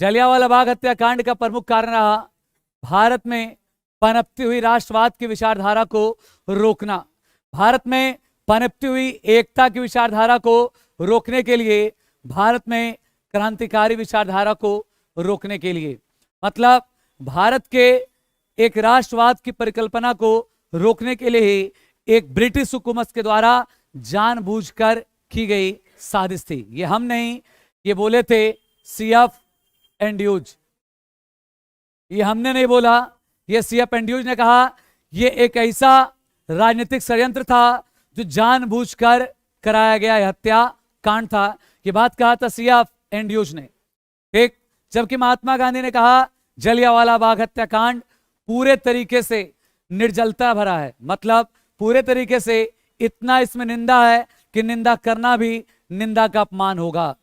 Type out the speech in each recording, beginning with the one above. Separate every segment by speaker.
Speaker 1: जलियांवाला बाग हत्याकांड का प्रमुख कारण रहा भारत में पनपती हुई राष्ट्रवाद की विचारधारा को रोकना। भारत में पनपती हुई एकता की विचारधारा को रोकने के लिए, भारत में क्रांतिकारी विचारधारा को रोकने के लिए, मतलब भारत के एक राष्ट्रवाद की परिकल्पना को रोकने के लिए ही एक ब्रिटिश हुकूमत के द्वारा जानबूझकर की गई साजिश थी। ये हम नहीं, ये बोले थे सीएफ एंड्यूज। ये हमने नहीं बोला, ये सीएफ एंड्यूज ने कहा। ये एक ऐसा राजनीतिक षड्यंत्र था जो जानबूझकर कराया गया हत्या कांड था। ये बात कहा था सीएफ एंड्यूज ने। एक जबकि महात्मा गांधी ने कहा जलियांवाला बाग हत्याकांड पूरे तरीके से निर्जलता भरा है, मतलब पूरे तरीके से इतना इसमें निंदा है कि निंदा करना भी निंदा का अपमान होगा।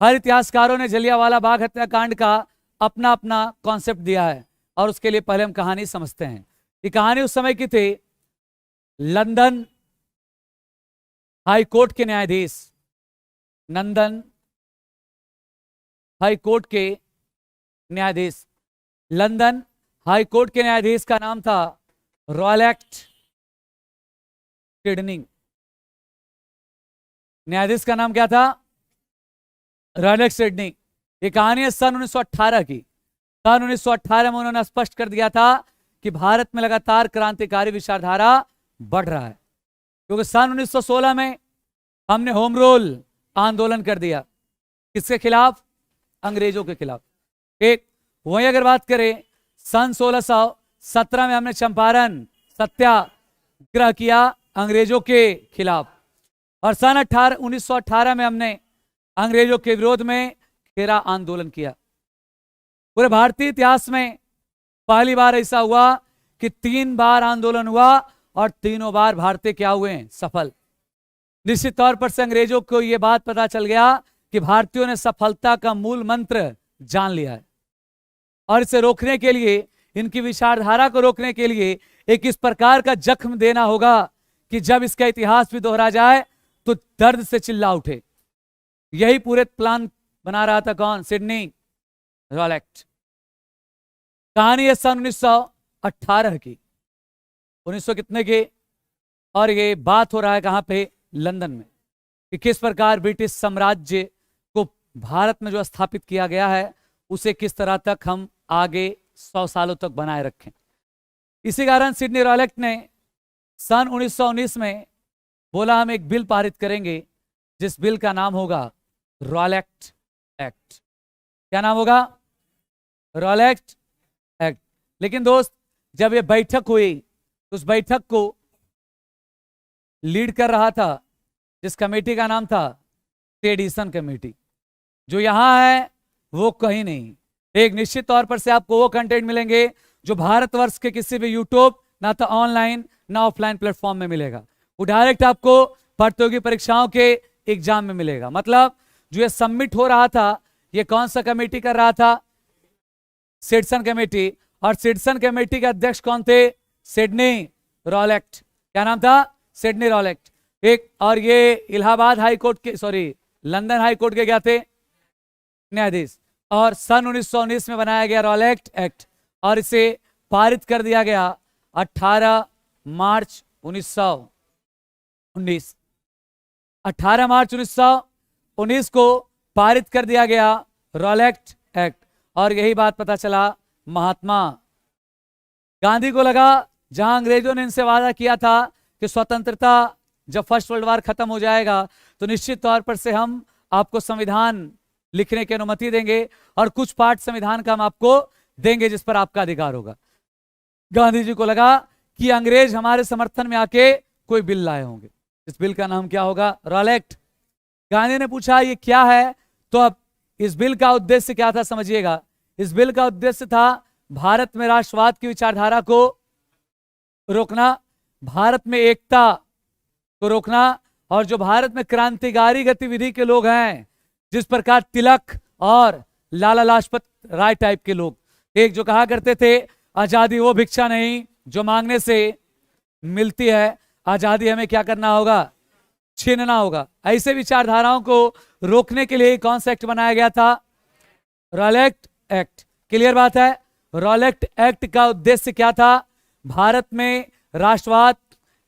Speaker 1: हर इतिहासकारों ने जलियांवाला बाग हत्याकांड का अपना अपना कॉन्सेप्ट दिया है और उसके लिए पहले हम कहानी समझते हैं। ये कहानी उस समय की थी। लंदन हाई कोर्ट के न्यायाधीश, लंदन हाई कोर्ट के न्यायाधीश, लंदन हाई कोर्ट के न्यायाधीश का नाम था रॉलेट सिडनी। न्यायाधीश का नाम क्या था? Rowlatt Sydney. ये कहानी है सन 1918 की। सन 1918 में उन्होंने स्पष्ट कर दिया था कि भारत में लगातार क्रांतिकारी विचारधारा बढ़ रहा है, क्योंकि सन 1916 में हमने होम रूल आंदोलन कर दिया। किसके खिलाफ? अंग्रेजों के खिलाफ। एक वहीं अगर बात करें सन 1617 में हमने चंपारण सत्याग्रह किया अंग्रेजों के खिलाफ, और सन 1918 में हमने अंग्रेजों के विरोध में खेरा आंदोलन किया। पूरे भारतीय इतिहास में पहली बार ऐसा हुआ कि 3 बार आंदोलन हुआ और तीनों बार भारतीय क्या हुए? सफल। निश्चित तौर पर से अंग्रेजों को यह बात पता चल गया कि भारतीयों ने सफलता का मूल मंत्र जान लिया है, और इसे रोकने के लिए, इनकी विचारधारा को रोकने के लिए एक इस प्रकार का जख्म देना होगा कि जब इसका इतिहास भी दोहरा जाए तो दर्द से चिल्ला उठे। यही पूरे प्लान बना रहा था कौन? Sydney Rowlatt. कहानी है सन 1918 की, 1900 कितने की, और ये बात हो रहा है कहां पे? लंदन में, कि किस प्रकार ब्रिटिश साम्राज्य को भारत में जो स्थापित किया गया है उसे किस तरह तक हम आगे 100 सालों तक बनाए रखें। इसी कारण सिडनी रॉलेट ने सन 1919 में बोला हम एक बिल पारित करेंगे जिस बिल का नाम होगा रॉलेट एक्ट। क्या नाम होगा? Rowlatt act. लेकिन दोस्त, जब ये बैठक हुई तो उस बैठक को लीड कर रहा था जिस कमेटी का नाम था सेडिशन कमेटी। जो यहां है वो कहीं नहीं। एक निश्चित तौर पर से आपको वो कंटेंट मिलेंगे जो भारतवर्ष के किसी भी यूट्यूब, ना तो ऑनलाइन ना ऑफलाइन प्लेटफॉर्म में मिलेगा। वो डायरेक्ट आपको प्रतियोगी परीक्षाओं के एग्जाम में मिलेगा। मतलब जो ये सबमिट हो रहा था, ये कौन सा कमेटी कर रहा था? Sedition committee. और सेडिशन कमेटी के अध्यक्ष कौन थे? Sydney Rowlatt. क्या नाम था? Sydney Rowlatt. एक और ये इलाहाबाद हाई कोर्ट के, सॉरी, लंदन हाई कोर्ट के क्या थे? न्यायाधीश। और सन 1919 में बनाया गया रॉलेट एक्ट, और इसे पारित कर दिया गया 18 मार्च 1919। 18 मार्च 1919 को पारित कर दिया गया रॉलेट एक्ट। और यही बात पता चला महात्मा गांधी को लगा, जहां अंग्रेजों ने इनसे वादा किया था कि स्वतंत्रता जब फर्स्ट वर्ल्ड वॉर खत्म हो जाएगा तो निश्चित तौर पर से हम आपको संविधान लिखने की अनुमति देंगे और कुछ पार्ट संविधान का हम आपको देंगे जिस पर आपका अधिकार होगा। गांधी जी को लगा कि अंग्रेज हमारे समर्थन में आके कोई बिल लाए होंगे। इस बिल का नाम क्या होगा? रॉलेट। गांधी ने पूछा ये क्या है? तो अब इस बिल का उद्देश्य क्या था समझिएगा। इस बिल का उद्देश्य था भारत में राष्ट्रवाद की विचारधारा को रोकना, भारत में एकता को रोकना, और जो भारत में क्रांतिकारी गतिविधि के लोग हैं, जिस प्रकार तिलक और लाला लाजपत राय टाइप के लोग, एक जो कहा करते थे आजादी वो भिक्षा नहीं जो मांगने से मिलती है, आजादी हमें क्या करना होगा? छीनना होगा। ऐसे विचारधाराओं को रोकने के लिए कौन सा एक्ट बनाया गया था? Rowlatt act. क्लियर बात है। रॉलेट एक्ट का उद्देश्य क्या था? भारत में राष्ट्रवाद,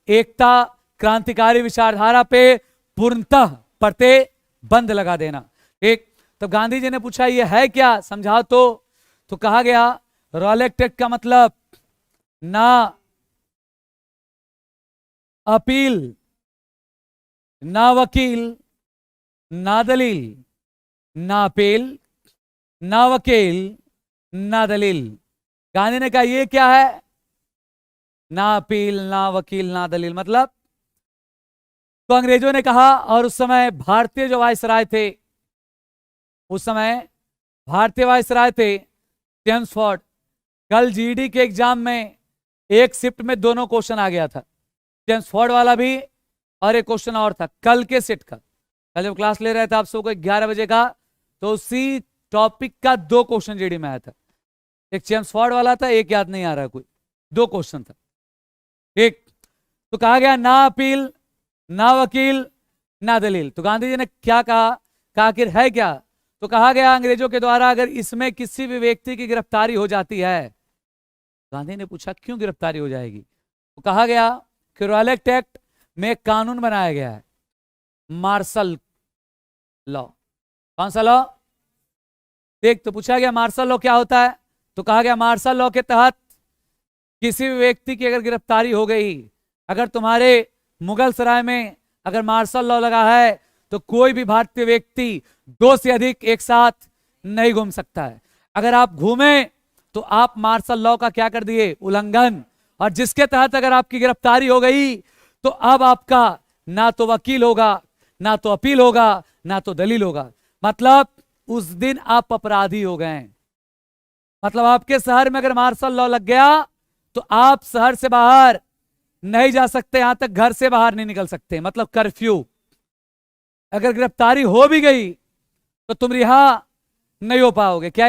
Speaker 1: एकता, क्रांतिकारी विचारधारा पे पूर्णतः प्रतिबंध लगा देना। ठीक, तो गांधी जी ने पूछा ये है क्या, समझाओ तो कहा गया रॉलेट एक्ट का मतलब ना अपील, ना वकील, ना दलील, ना अपील, ना वकील, ना दलील। गांधी ने कहा ये क्या है? ना अपील, ना वकील, ना दलील, मतलब तो अंग्रेजों ने कहा, और उस समय भारतीय जो वायसराय थे, उस समय भारतीय वायसराय थे चेम्सफोर्ड। कल जीडी के एग्जाम में एक शिफ्ट में दोनों क्वेश्चन आ गया था, चेम्सफोर्ड वाला भी और एक क्वेश्चन और था कल के सेट का। कल जब क्लास ले रहे थे आप सबको 11 बजे का, तो उसी टॉपिक का 2 क्वेश्चन जीडी में आया था। एक चेम्सफोर्ड वाला था, एक याद नहीं आ रहा कोई, 2 क्वेश्चन था। ठीक, तो कहा गया ना अपील, ना वकील, ना दलील। तो गांधी जी ने क्या कहा आखिर है क्या? तो कहा गया अंग्रेजों के द्वारा अगर इसमें किसी भी व्यक्ति की गिरफ्तारी हो जाती है, गांधी ने पूछा क्यों गिरफ्तारी हो जाएगी? तो कहा गया कि रॉलेट एक्ट में एक कानून बनाया गया है, मार्शल लॉ। कौन सा लॉ? देख, तो पूछा गया मार्शल लॉ क्या होता है? तो कहा गया मार्शल लॉ के तहत किसी भी व्यक्ति की अगर गिरफ्तारी हो गई, अगर तुम्हारे मुगल सराय में अगर मार्शल लॉ लगा है, तो कोई भी भारतीय व्यक्ति 2 से अधिक एक साथ नहीं घूम सकता है। अगर आप घूमे तो आप मार्शल लॉ का क्या कर दिए? उल्लंघन। और जिसके तहत अगर आपकी गिरफ्तारी हो गई, तो अब आपका ना तो वकील होगा, ना तो अपील होगा, ना तो दलील होगा। मतलब उस दिन आप अपराधी हो गए। मतलब आपके शहर में अगर मार्शल लॉ लग गया, तो आप शहर से बाहर नहीं जा सकते, यहां तक घर से बाहर नहीं निकल सकते, मतलब कर्फ्यू। अगर गिरफ्तारी हो भी गई तो तुम रिहा नहीं हो पाओगे। क्या